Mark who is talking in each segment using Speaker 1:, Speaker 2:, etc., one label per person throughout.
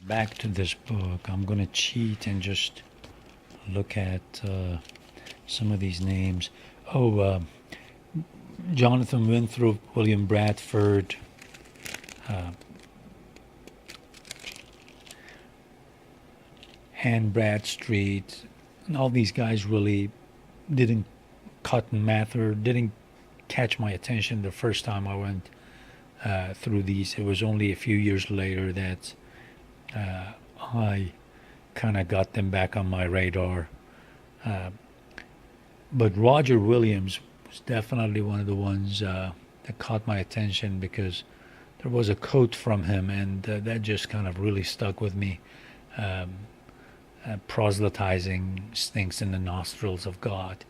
Speaker 1: Back to this book. I'm going to cheat and just look at some of these names. Jonathan Winthrop, William Bradford, Anne Bradstreet, and all these guys really didn't Cotton Mather didn't catch my attention the first time I went through these. It was only a few years later that I kind of got them back on my radar. Uh, but Roger Williams was definitely one of the ones that caught my attention because there was a quote from him, and that just kind of really stuck with me. Um, Proselytizing stinks in the nostrils of God.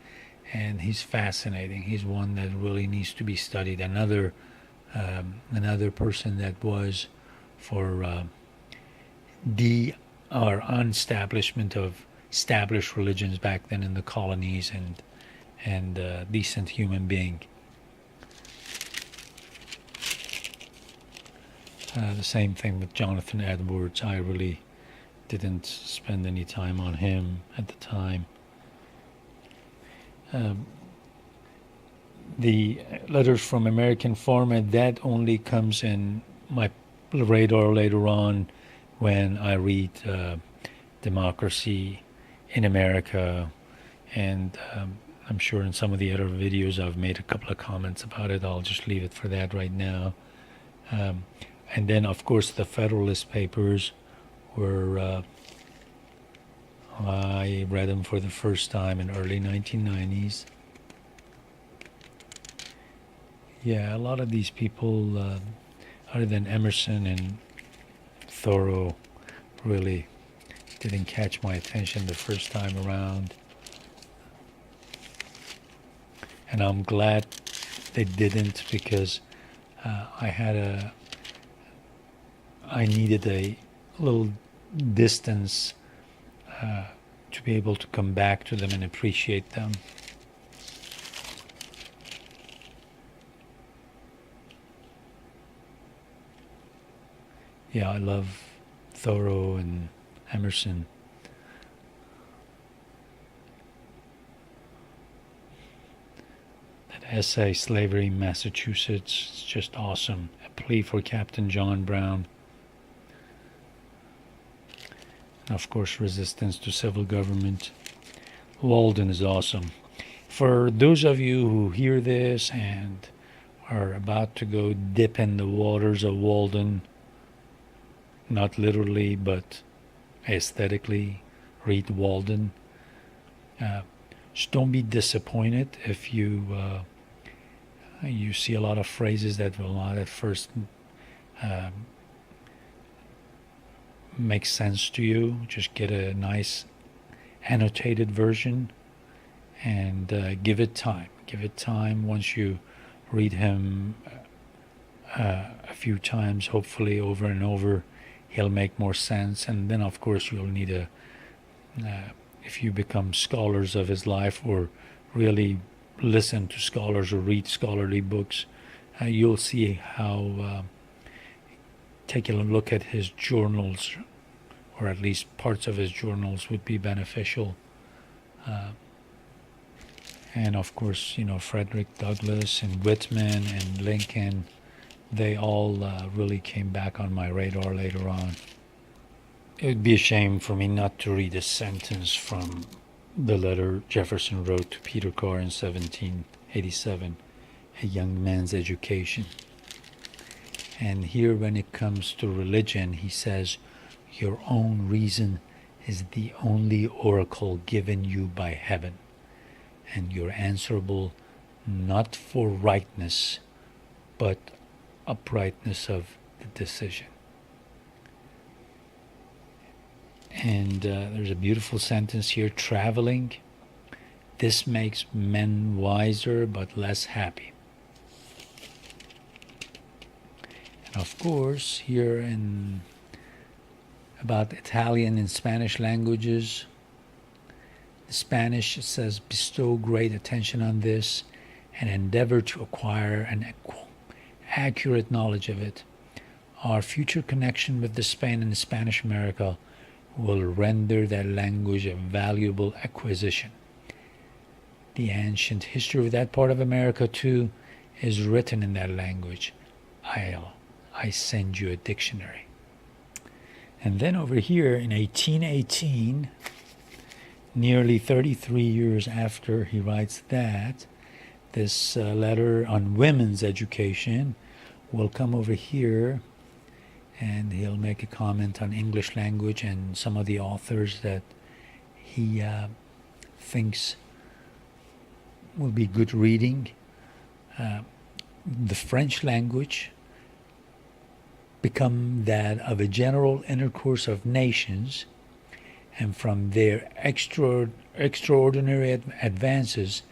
Speaker 1: And he's fascinating. He's one that really needs to be studied. Another person that was for unestablishment of established religions back then in the colonies, and decent human being. The same thing with Jonathan Edwards. I really didn't spend any time on him at the time. The letters from American format, that only comes in my radar later on when I read Democracy in America, and I'm sure in some of the other videos I've made a couple of comments about it. I'll just leave it for that right now. And then, of course, the Federalist Papers were I read them for the first time in early 1990s. Yeah, a lot of these people, other than Emerson and Thoreau, really didn't catch my attention the first time around. And I'm glad they didn't, because I needed a little distance to be able to come back to them and appreciate them. Yeah, I love Thoreau and Emerson. That essay, Slavery in Massachusetts, is just awesome. A plea for Captain John Brown. And of course, Resistance to Civil Government. Walden is awesome. For those of you who hear this and are about to go dip in the waters of Walden, not literally, but aesthetically, read Walden. Just don't be disappointed if you see a lot of phrases that will not at first make sense to you. Just get a nice annotated version and give it time. Give it time. Once you read him a few times, hopefully over and over, he'll make more sense. And then, of course, you'll need if you become scholars of his life, or really listen to scholars or read scholarly books, you'll see how take a look at his journals, or at least parts of his journals would be beneficial. And of course, Frederick Douglass and Whitman and Lincoln, they all really came back on my radar later on. It would be a shame for me not to read a sentence from the letter Jefferson wrote to Peter Carr in 1787, A Young Man's Education. And here, when it comes to religion, he says, your own reason is the only oracle given you by heaven, and you're answerable not for rightness, but uprightness of the decision. And there's a beautiful sentence here, traveling, this makes men wiser but less happy. And of course, here in about Italian and Spanish languages, the Spanish says, bestow great attention on this and endeavor to acquire an accurate knowledge of it. Our future connection with the Spain and Spanish America will render that language a valuable acquisition. The ancient history of that part of America, too, is written in that language. I send you a dictionary. And then over here in 1818, nearly 33 years after he writes that, this letter on women's education will come over here, and he'll make a comment on English language and some of the authors that he thinks will be good reading. The French language become that of a general intercourse of nations, and from their extraordinary advances,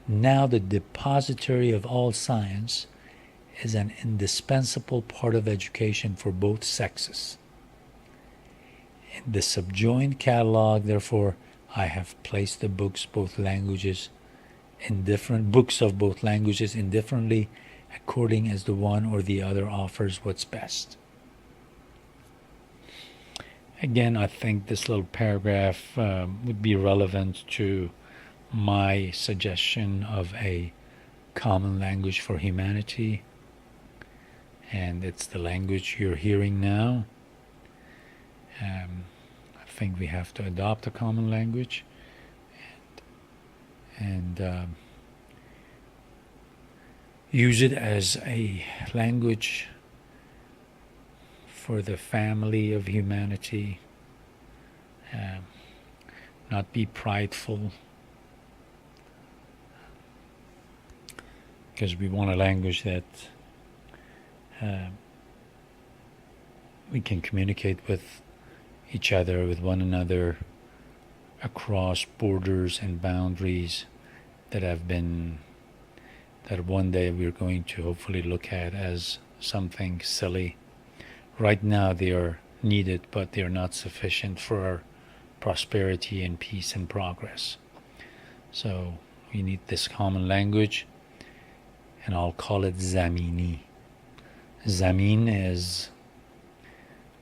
Speaker 1: now the depository of all science, is an indispensable part of education for both sexes. In the subjoined catalog, therefore, I have placed the books of both languages indifferently, according as the one or the other offers what's best. Again, I think this little paragraph would be relevant to my suggestion of a common language for humanity, and it's the language you're hearing now. I think we have to adopt a common language and use it as a language for the family of humanity. Not be prideful, because we want a language that we can communicate with each other, with one another, across borders and boundaries that one day we're going to hopefully look at as something silly. Right now they are needed, but they are not sufficient for our prosperity and peace and progress. So we need this common language, and I'll call it Zamini. Zamin is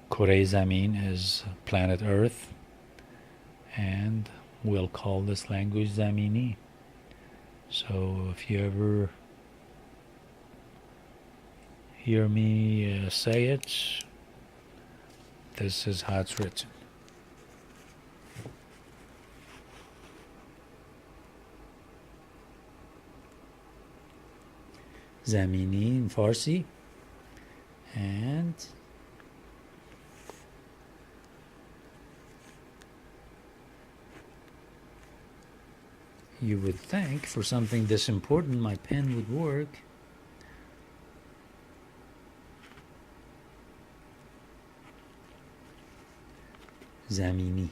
Speaker 1: Kore Zamin is planet Earth, and we'll call this language Zamini. So if you ever hear me say it, this is how it's written. Zamini in Farsi, and you would think for something this important my pen would work. Zamini.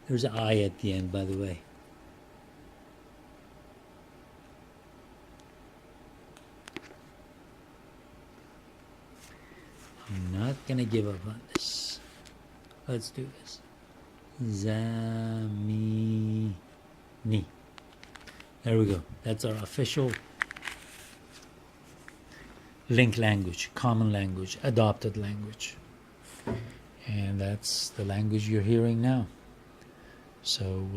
Speaker 1: There's an I at the end, by the way. I'm not gonna give up on this. Let's do this. Zamini. There we go. That's our official linked language, common language, adopted language. And that's the language you're hearing now. So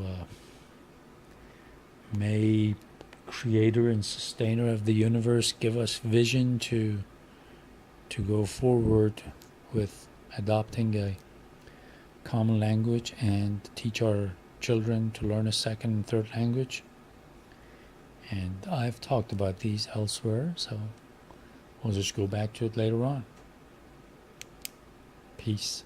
Speaker 1: may Creator and Sustainer of the universe give us vision to go forward with adopting a common language and teach our children to learn a second and third language. And I've talked about these elsewhere, so we'll just go back to it later on. Peace.